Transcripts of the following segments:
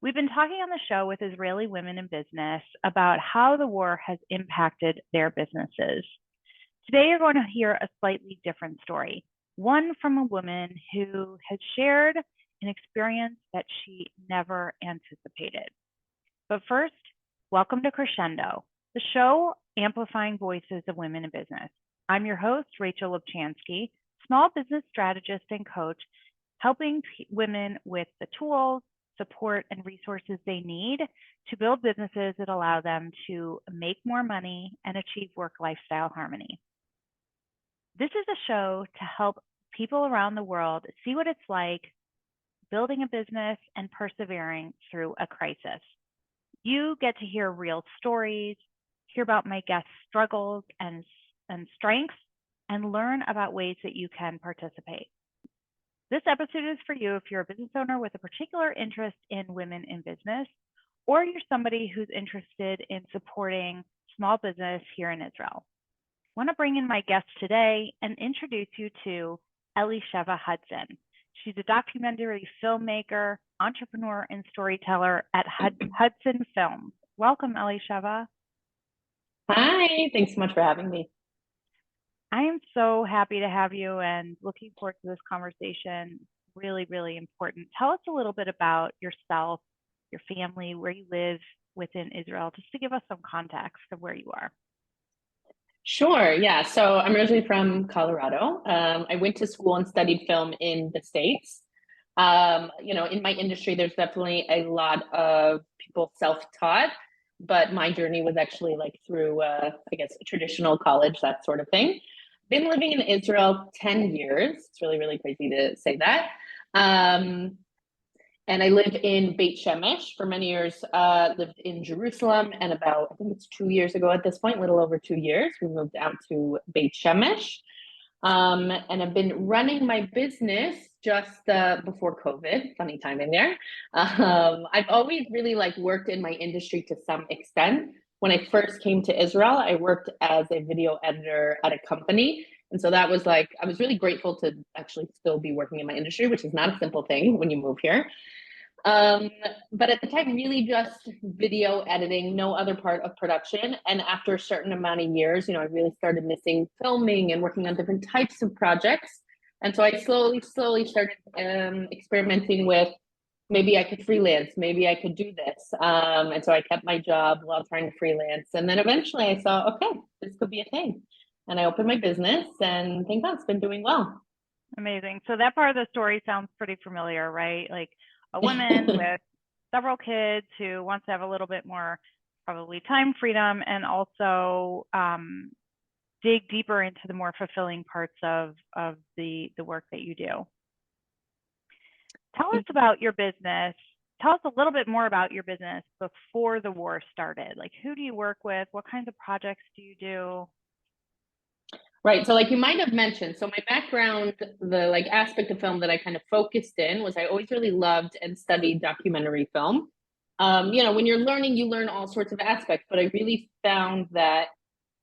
We've been talking on the show with Israeli women in business about how the war has impacted their businesses. Today, you're going to hear a slightly different story, one from a woman who has shared an experience that she never anticipated. But first, welcome to Crescendo, the show amplifying voices of women in business. I'm your host, Rachel Lubchansky, small business strategist and coach, helping women with the tools, support, and resources they need to build businesses that allow them to make more money and achieve work-lifestyle harmony. This is a show to help people around the world see what it's like building a business and persevering through a crisis. You get to hear real stories, hear about my guests' struggles and strengths, and learn about ways that you can participate. This episode is for you if you're a business owner with a particular interest in women in business, or you're somebody who's interested in supporting small business here in Israel. I want to bring in my guest today and introduce you to Elisheva Hudson. She's a documentary filmmaker, entrepreneur, and storyteller at Hudson Films. Welcome, Elisheva. Hi, thanks so much for having me. I am so happy to have you and looking forward to this conversation. Really, really important. Tell us a little bit about yourself, your family, where you live within Israel, just to give us some context of where you are. Sure, yeah. So I'm originally from Colorado. I went to school and studied film in the States. In my industry, there's definitely a lot of people self-taught, but my journey was actually like through, I guess, traditional college, that sort of thing. Been living in Israel 10 years. It's really, really crazy to say that. Um, And I lived in Beit Shemesh for many years, lived in Jerusalem, and about, I think it's 2 years ago at this point, a little over 2 years, we moved out to Beit Shemesh. And I've been running my business just before COVID, funny timing there. I've always really like worked in my industry to some extent. When I first came to Israel, I worked as a video editor at a company. And so that was like, I was really grateful to actually still be working in my industry, which is not a simple thing when you move here. Um, but at the time, really just video editing, no other part of production. And after a certain amount of years, I really started missing filming and working on different types of projects. And so I slowly started experimenting with maybe I could freelance, maybe I could do this. And so I kept my job while trying to freelance. And then eventually I saw, okay, this could be a thing. And I opened my business and thank God it's been doing well. Amazing. So that part of the story sounds pretty familiar, right? Like a woman with several kids who wants to have a little bit more probably time freedom and also dig deeper into the more fulfilling parts of the work that you do. Tell us about your business. Tell us a little bit more about your business before the war started. Like, who do you work with? What kinds of projects do you do? Right. So like you might have mentioned, so my background, the like aspect of film that I kind of focused in was I always really loved and studied documentary film. When you're learning, you learn all sorts of aspects, but I really found that,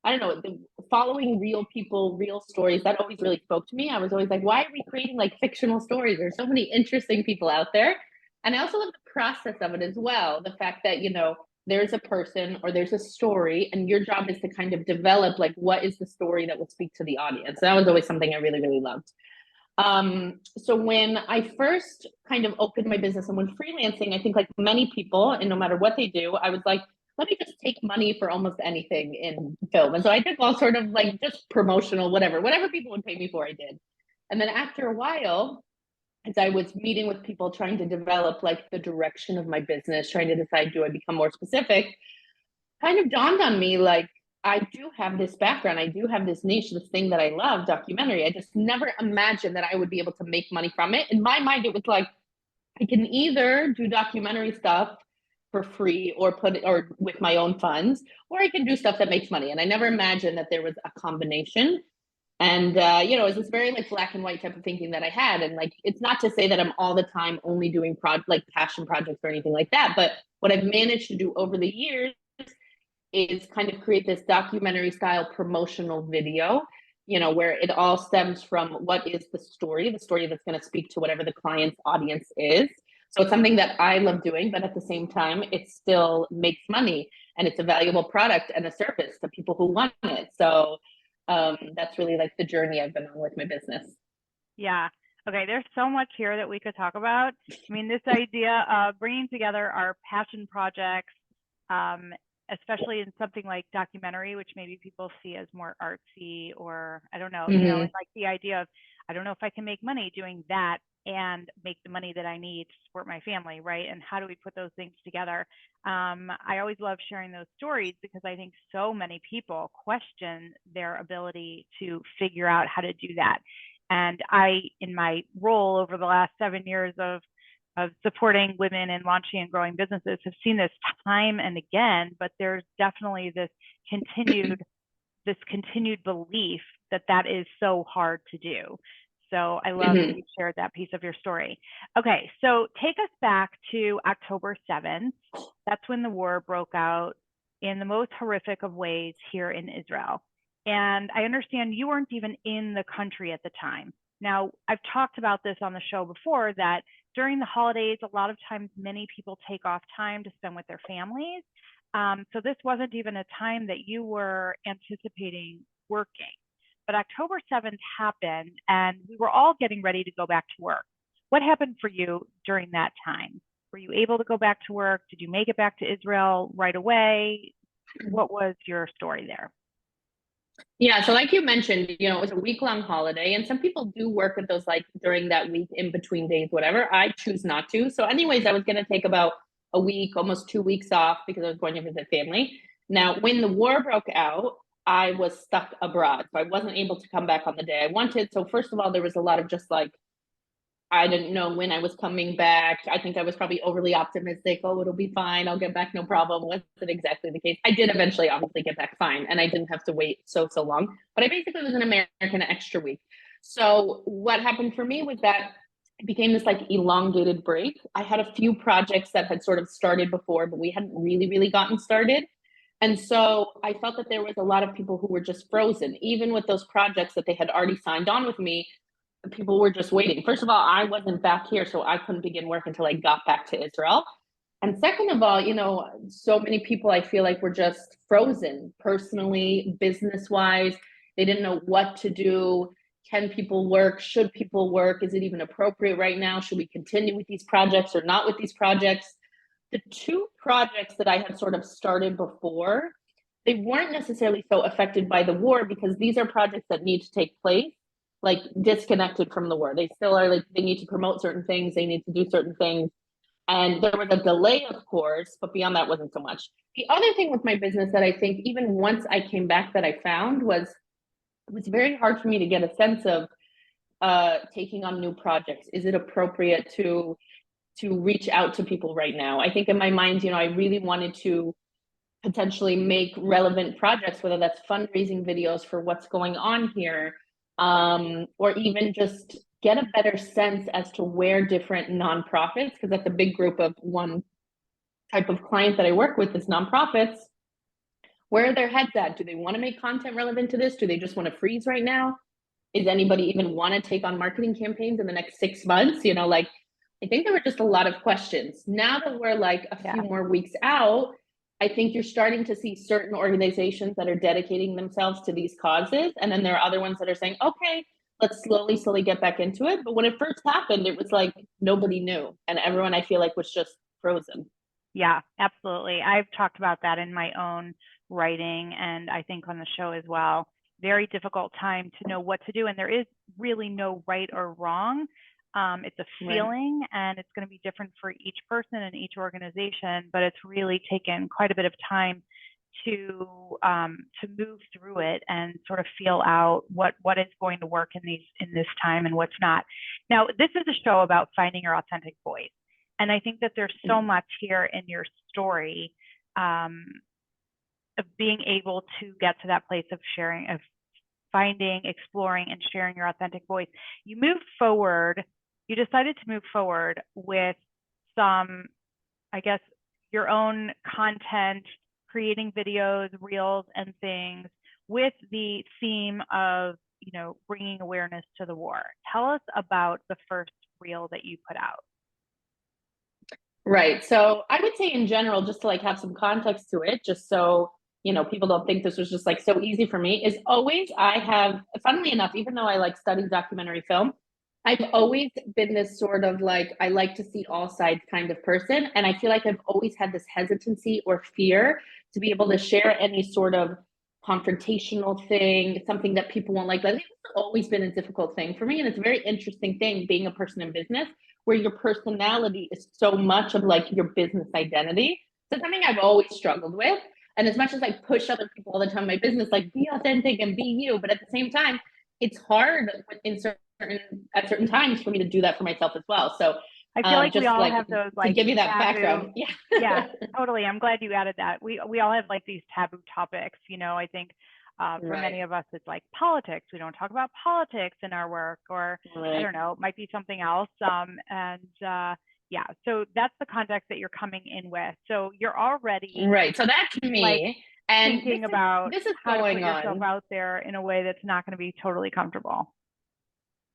I don't know, following real people, real stories, that always really spoke to me. I was always like, why are we creating like fictional stories? There's so many interesting people out there. And I also love the process of it as well. The fact that, there's a person or there's a story and your job is to kind of develop like what is the story that will speak to the audience. That was always something I really, really loved. So when I first kind of opened my business and went freelancing, I think like many people, and no matter what they do, I was like, let me just take money for almost anything in film. And so I did all sort of like just promotional, whatever people would pay me for, I did. And then after a while, as I was meeting with people trying to develop like the direction of my business, trying to decide, do I become more specific, kind of dawned on me like, I do have this background. I do have this niche, this thing that I love, documentary. I just never imagined that I would be able to make money from it. In my mind, it was like, I can either do documentary stuff for free or with my own funds, or I can do stuff that makes money. And I never imagined that there was a combination. And it was this very like black and white type of thinking that I had. And like, it's not to say that I'm all the time only doing like passion projects or anything like that. But what I've managed to do over the years is kind of create this documentary style promotional video, where it all stems from what is the story that's going to speak to whatever the client's audience is. So it's something that I love doing, but at the same time, it still makes money and it's a valuable product and a service to people who want it. So that's really like the journey I've been on with my business. Yeah. Okay, there's so much here that we could talk about. I mean, this idea of bringing together our passion projects, um, especially in something like documentary, which maybe people see as more artsy, or I don't know, and Mm-hmm. like the idea of, I don't know if I can make money doing that and make the money that I need to support my family, right? And how do we put those things together? I always love sharing those stories because I think so many people question their ability to figure out how to do that. And I, in my role over the last 7 years of supporting women and launching and growing businesses, have seen this time and again. But there's definitely continued this continued belief that that is so hard to do. So I love that Mm-hmm. you shared that piece of your story. Okay, so take us back to October 7th. That's when the war broke out in the most horrific of ways here in Israel. And I understand you weren't even in the country at the time. Now, I've talked about this on the show before that during the holidays, a lot of times many people take off time to spend with their families. So this wasn't even a time that you were anticipating working. But October 7th happened, and we were all getting ready to go back to work. What happened for you during that time? Were you able to go back to work? Did you make it back to Israel right away? What was your story there? Yeah, so like you mentioned, you know, it was a week-long holiday, and some people do work at those like during that week in between days, whatever. I choose not to. So, anyways, I was going to take about a week, almost 2 weeks off because I was going to visit family. Now, when the war broke out, I was stuck abroad, so I wasn't able to come back on the day I wanted. So, first of all, there was a lot of just like I didn't know when I was coming back. I think I was probably overly optimistic. Oh, it'll be fine. I'll get back, no problem. Wasn't exactly the case. I did eventually obviously get back fine, and I didn't have to wait so long. But I basically was in America an extra week. So what happened for me was that it became this like elongated break. I had a few projects that had sort of started before, but we hadn't really gotten started. And so I felt that there was a lot of people who were just frozen, even with those projects that they had already signed on with me. People were just waiting. First of all, I wasn't back here, so I couldn't begin work until I got back to Israel. And second of all, you know, so many people I feel like were just frozen personally, business wise. They didn't know what to do. Can people work? Should people work? Is it even appropriate right now? Should we continue with these projects or not with these projects? The two projects that I had sort of started before, they weren't necessarily so affected by the war because these are projects that need to take place like disconnected from the war. They still are like they need to promote certain things, they need to do certain things. And there was a delay, of course, but beyond that wasn't so much. The other thing with my business that I think even once I came back that I found was it was very hard for me to get a sense of taking on new projects. Is it appropriate to reach out to people right now? I think in my mind, you know, I really wanted to potentially make relevant projects, whether that's fundraising videos for what's going on here, or even just get a better sense as to where different nonprofits, because that's a big group of one type of client that I work with is nonprofits, where are their heads at? Do they want to make content relevant to this? Do they just want to freeze right now? Is anybody even want to take on marketing campaigns in the next 6 months? You know, like I think there were just a lot of questions. Now that we're like a few more weeks out, I think you're starting to see certain organizations that are dedicating themselves to these causes. And then there are other ones that are saying, okay, let's slowly get back into it. But when it first happened, it was like nobody knew. And everyone I feel like was just frozen. Yeah, absolutely. I've talked about that in my own writing and I think on the show as well. Very difficult time to know what to do. And there is really no right or wrong. It's a Right. feeling and it's going to be different for each person and each organization, but it's really taken quite a bit of time to move through it and sort of feel out what is going to work in this time and what's not. Now, this is a show about finding your authentic voice. And I think that there's so much here in your story of being able to get to that place of sharing, of finding, exploring, and sharing your authentic voice. You moved forward, you decided to move forward with some, I guess, your own content, creating videos, reels, and things with the theme of, you know, bringing awareness to the war. Tell us about the first reel that you put out. Right. So I would say in general, just to like have some context to it, just so people don't think this was just like so easy for me, is always I have, funnily enough, even though I like studied documentary film, I've always been this sort of like, I like to see all sides kind of person. And I feel like I've always had this hesitancy or fear to be able to share any sort of confrontational thing, something that people won't like. It's always been a difficult thing for me. And it's a very interesting thing being a person in business where your personality is so much of like your business identity. So something I've always struggled with. And as much as I push other people all the time in my business, like be authentic and be you, but at the same time, it's hard in at certain times for me to do that for myself as well. So I feel like we just all like have those to like give you that taboo. background. Yeah. Yeah, totally. I'm glad you added that. We all have like these taboo topics, I think for Right. many of us it's like politics. We don't talk about politics in our work, or I Right. don't know, it might be something else. Yeah, so that's the context that you're coming in with. So you're already Right. So that's like me. And thinking about this is how to put going yourself on. out there in a way that's not going to be totally comfortable.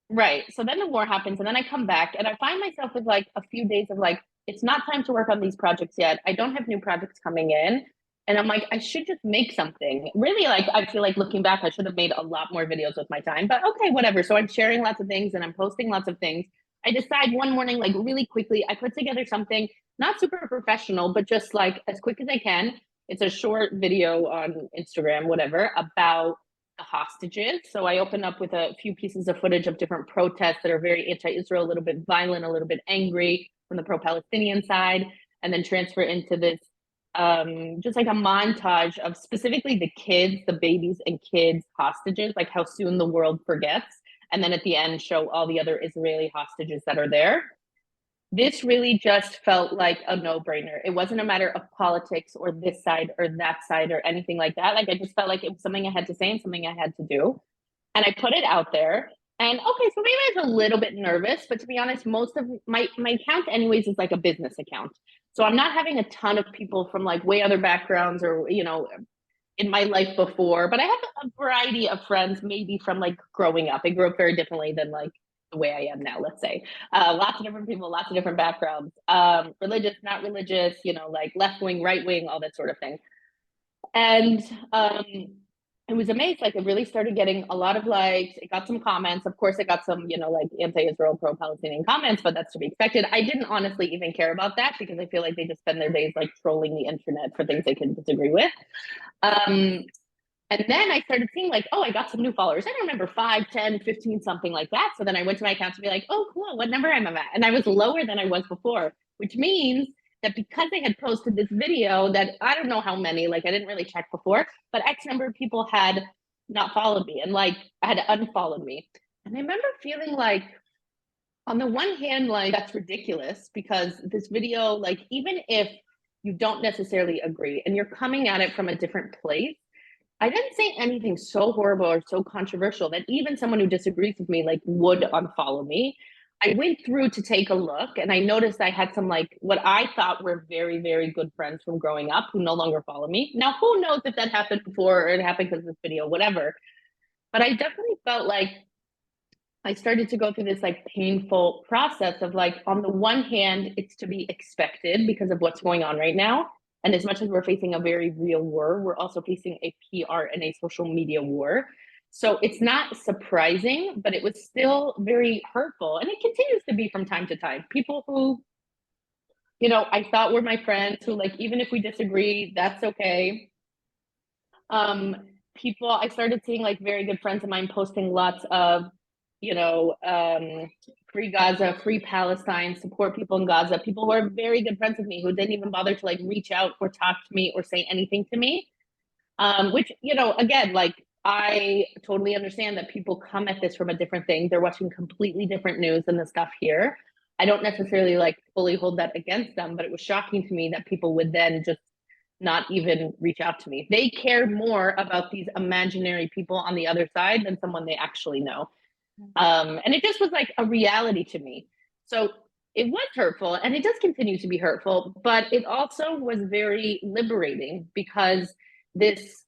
Right. So then the war happens, and then I come back, and I find myself with like a few days of like, it's not time to work on these projects yet. I don't have new projects coming in. And I'm like, I should just make something. Really, like, I feel like looking back, I should have made a lot more videos with my time, but okay, whatever. So I'm sharing lots of things and I'm posting lots of things. I decide one morning, like, really quickly, I put together something not super professional, but just like as quick as I can. It's a short video on Instagram, whatever, about the hostages. So I open up with a few pieces of footage of different protests that are very anti-Israel, a little bit violent, a little bit angry from the pro-Palestinian side, and then transfer into this just like a montage of specifically the kids, the babies and kids hostages, like how soon the world forgets. And then at the end, show all the other Israeli hostages that are there. This really just felt like a no-brainer. It wasn't a matter of politics or this side or that side or anything like that. Like I just felt like it was something I had to say and something I had to do. And I put it out there. And okay, so maybe I was a little bit nervous, but to be honest, most of my account anyways is like a business account. So I'm not having a ton of people from like way other backgrounds or, in my life before, but I have a variety of friends, maybe from like growing up. I grew up very differently than like the way I am now, let's say. Lots of different people, lots of different backgrounds, religious, not religious, like left wing, right wing, all that sort of thing. And it was amazing. Like it really started getting a lot of likes. It got some comments. Of course, it got some, like anti-Israel, pro-Palestinian comments, but that's to be expected. I didn't honestly even care about that because I feel like they just spend their days like trolling the internet for things they can disagree with. And then I started seeing like, oh, I got some new followers. I don't remember 5, 10, 15, something like that. So then I went to my account to be like, oh, cool, what number am I at? And I was lower than I was before, which means that because I had posted this video that I don't know how many, like I didn't really check before, but X number of people had not followed me and like had unfollowed me. And I remember feeling like, on the one hand, like that's ridiculous because this video, like even if you don't necessarily agree and you're coming at it from a different place, I didn't say anything so horrible or so controversial that even someone who disagrees with me like would unfollow me. I went through to take a look and I noticed I had some like what I thought were very, very good friends from growing up who no longer follow me. Now, who knows if that happened before or it happened because of this video, whatever. But I definitely felt like I started to go through this like painful process of like, on the one hand, it's to be expected because of what's going on right now. And as much as we're facing a very real war, we're also facing a PR and a social media war. So it's not surprising, but it was still very hurtful. And it continues to be from time to time. People who, I thought were my friends who like, even if we disagree, that's okay. Um, People, I started seeing like very good friends of mine posting lots of free Gaza, free Palestine, support people in Gaza. People who are very good friends with me who didn't even bother to like reach out or talk to me or say anything to me. Which, again, like I totally understand that people come at this from a different thing. They're watching completely different news than the stuff here. I don't necessarily like fully hold that against them, but it was shocking to me that people would then just not even reach out to me. They care more about these imaginary people on the other side than someone they actually know. And it just was like a reality to me. So it was hurtful and it does continue to be hurtful, but it also was very liberating because this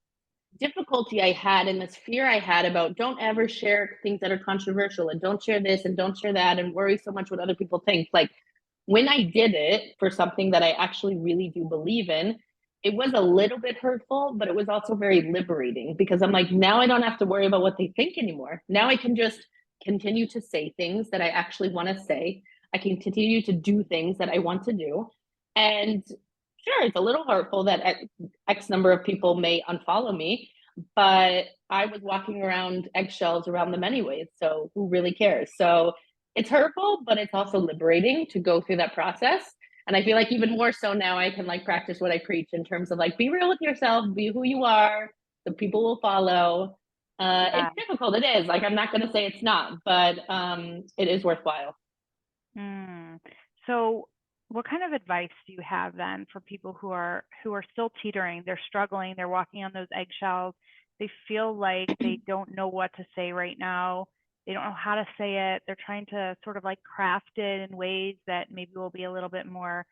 difficulty I had and this fear I had about don't ever share things that are controversial and don't share this and don't share that and worry so much what other people think. Like when I did it for something that I actually really do believe in, it was a little bit hurtful, but it was also very liberating because I'm like, now I don't have to worry about what they think anymore. Now I can just continue to say things that I actually want to say. I can continue to do things that I want to do. And sure, it's a little hurtful that X number of people may unfollow me, but I was walking around eggshells around them anyways. So who really cares? So it's hurtful, but it's also liberating to go through that process. And I feel like even more so now I can like practice what I preach in terms of like, be real with yourself, be who you are, the people will follow. Yeah. It's difficult. It is. Like, I'm not going to say it's not, but it is worthwhile. Mm. So what kind of advice do you have then for people who are still teetering, they're struggling, they're walking on those eggshells, they feel like they don't know what to say right now, they don't know how to say it, they're trying to sort of like craft it in ways that maybe will be a little bit more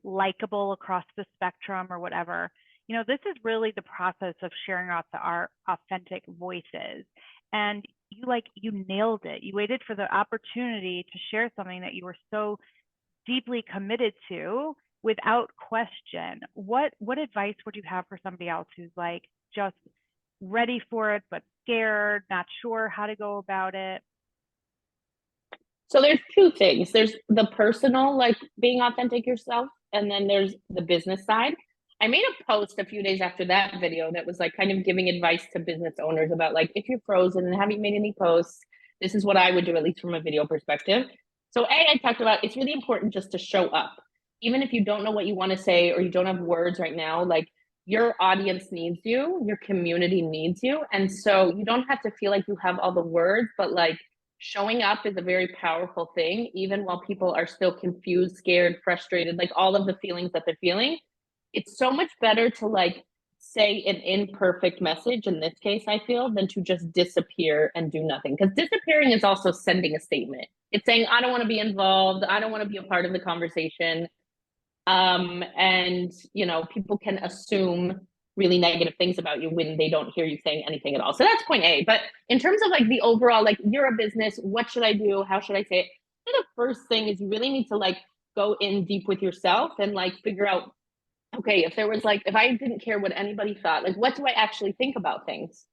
likable across the spectrum or whatever. This is really the process of sharing out our authentic voices. And you nailed it. You waited for the opportunity to share something that you were so deeply committed to without question. What advice would you have for somebody else who's like just ready for it but scared, not sure how to go about it? So there's two things. There's the personal, like being authentic yourself, and then there's the business side. I made a post a few days after that video that was like kind of giving advice to business owners about like if you're frozen and haven't made any posts, this is what I would do, at least from a video perspective. So I talked about it's really important just to show up. Even if you don't know what you want to say or you don't have words right now, like your audience needs you, your community needs you. And so you don't have to feel like you have all the words, but like showing up is a very powerful thing, even while people are still confused, scared, frustrated, like all of the feelings that they're feeling. It's so much better to like say an imperfect message in this case, I feel, than to just disappear and do nothing. Because disappearing is also sending a statement. It's saying, I don't want to be involved, I don't want to be a part of the conversation. And people can assume really negative things about you when they don't hear you saying anything at all. So that's point A. But in terms of like the overall, like you're a business, what should I do? How should I say it? The first thing is you really need to like go in deep with yourself and like figure out, okay, if I didn't care what anybody thought, like what do I actually think about things?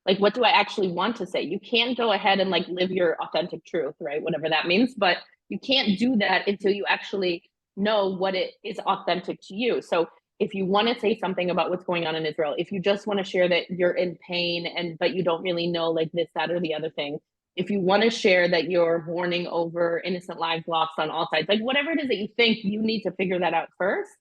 Like what do I actually want to say? You can't go ahead and like live your authentic truth, right? Whatever that means, but you can't do that until you actually know what it is authentic to you. So if you want to say something about what's going on in Israel, if you just want to share that you're in pain and but you don't really know like this, that, or the other thing, if you want to share that you're mourning over innocent lives lost on all sides, like whatever it is that you think, you need to figure that out first.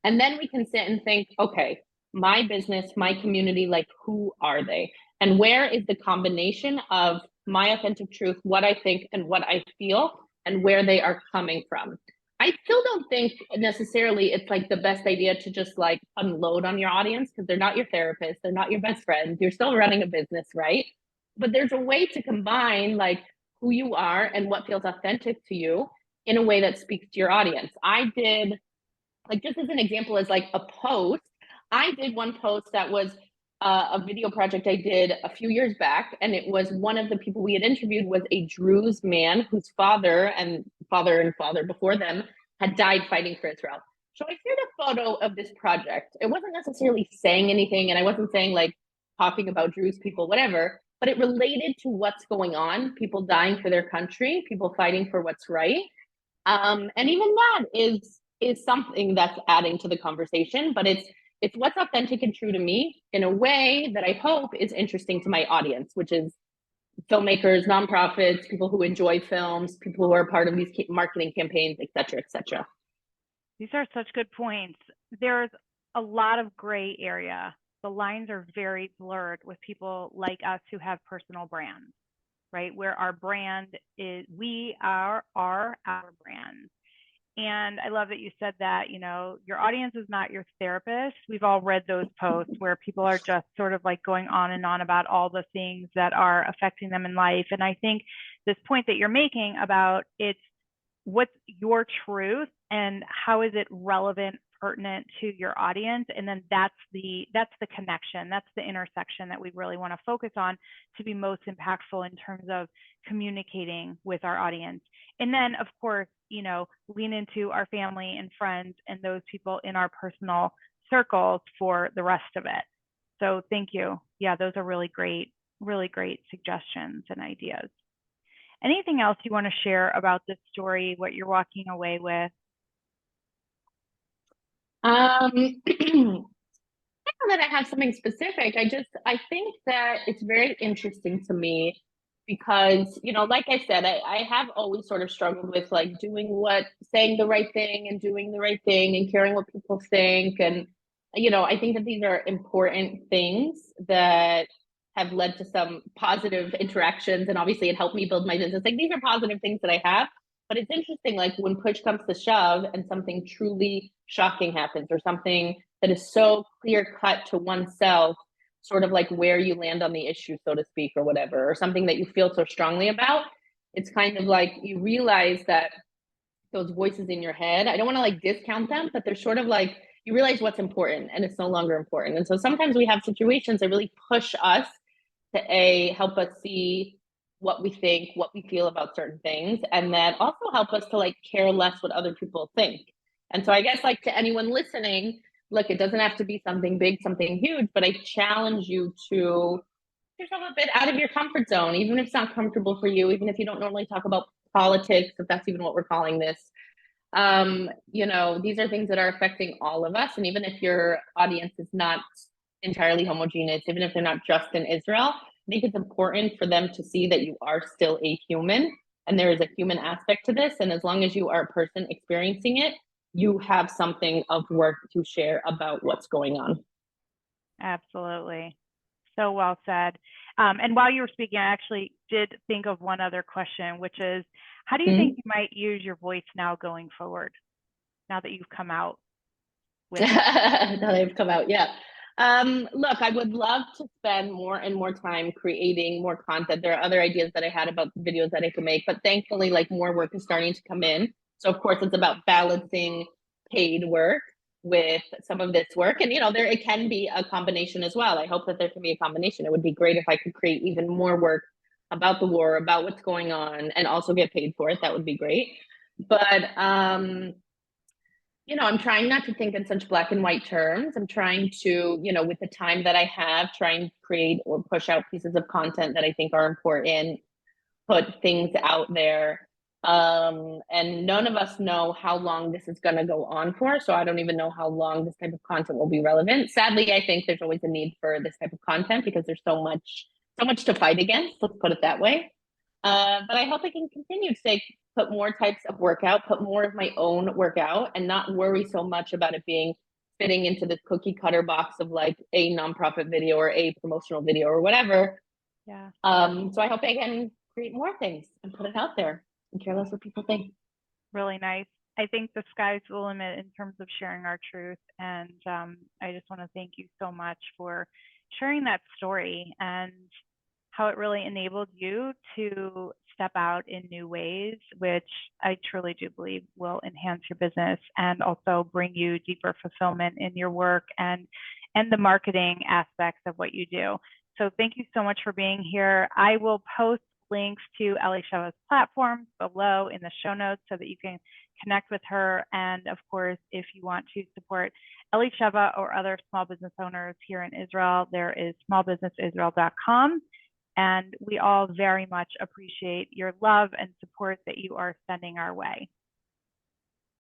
And then we can sit and think, okay, my business, my community, like who are they? And where is the combination of my authentic truth, what I think and what I feel, and where they are coming from? I still don't think necessarily it's like the best idea to just like unload on your audience because they're not your therapist, they're not your best friends, you're still running a business, right? But there's a way to combine like who you are and what feels authentic to you in a way that speaks to your audience. I did, like, just as an example, as like a post, I did one post that was a video project I did a few years back, and it was one of the people we had interviewed was a Druze man whose father and father before them had died fighting for Israel. So I shared a photo of this project. It wasn't necessarily saying anything, and I wasn't saying like talking about Druze people, whatever, but it related to what's going on, people dying for their country, people fighting for what's right. And even that is something that's adding to the conversation, but it's what's authentic and true to me in a way that I hope is interesting to my audience, which is filmmakers, nonprofits, people who enjoy films, people who are part of these marketing campaigns, et cetera, et cetera. These are such good points. There's a lot of gray area. The lines are very blurred with people like us who have personal brands, right? Where our brand is, we are our brand. And I love that you said that, your audience is not your therapist. We've all read those posts where people are just sort of like going on and on about all the things that are affecting them in life. And I think this point that you're making about it's what's your truth and how is it relevant, pertinent to your audience, and then that's the connection, that's the intersection that we really want to focus on to be most impactful in terms of communicating with our audience. And then of course lean into our family and friends and those people in our personal circles for the rest of it. So thank you. Yeah, those are really great suggestions and ideas. Anything else you want to share about this story, what you're walking away with? I don't know that I have something specific. I think that it's very interesting to me because, like I said, I have always sort of struggled with like saying the right thing and doing the right thing and caring what people think. And, I think that these are important things that have led to some positive interactions. And obviously it helped me build my business. Like these are positive things that I have. But it's interesting, like when push comes to shove and something truly shocking happens or something that is so clear cut to oneself, sort of like where you land on the issue, so to speak, or whatever, or something that you feel so strongly about, it's kind of like you realize that those voices in your head, I don't want to like discount them, but they're sort of like you realize what's important and it's no longer important. And so sometimes we have situations that really push us to help us see what we think, what we feel about certain things, and that also help us to like care less what other people think. And so I guess like to anyone listening, look, it doesn't have to be something big, something huge, but I challenge you to put yourself a bit out of your comfort zone, even if it's not comfortable for you, even if you don't normally talk about politics, if that's even what we're calling this. These are things that are affecting all of us. And even if your audience is not entirely homogeneous, even if they're not just in Israel, I think it's important for them to see that you are still a human and there is a human aspect to this. And as long as you are a person experiencing it, you have something of work to share about what's going on. Absolutely. So well said. And while you were speaking, I actually did think of one other question, which is, how do you think you might use your voice now going forward, now that you've come out with it? Now that I've come out, yeah. Look, I would love to spend more and more time creating more content. There are other ideas that I had about videos that I could make, but thankfully, like more work is starting to come in. So of course, it's about balancing paid work with some of this work, and it can be a combination as well. I hope that there can be a combination. It would be great if I could create even more work about the war, about what's going on, and also get paid for it. That would be great. But I'm trying not to think in such black and white terms. I'm trying to, with the time that I have, try and create or push out pieces of content that I think are important, put things out there. And none of us know how long this is going to go on for. So I don't even know how long this type of content will be relevant. Sadly, I think there's always a need for this type of content because there's so much to fight against. Let's put it that way. But I hope I can continue to put more types of workout, put more of my own workout, and not worry so much about it being fitting into this cookie cutter box of like a nonprofit video or a promotional video or whatever. Yeah. So I hope I can create more things and put it out there and care less what people think. Really nice. I think the sky's the limit in terms of sharing our truth. And I just want to thank you so much for sharing that story and how it really enabled you to step out in new ways, which I truly do believe will enhance your business and also bring you deeper fulfillment in your work and the marketing aspects of what you do. So thank you so much for being here. I will post links to Elisheva's platforms below in the show notes so that you can connect with her. And of course, if you want to support Elisheva or other small business owners here in Israel, there is smallbusinessisrael.com. And we all very much appreciate your love and support that you are sending our way.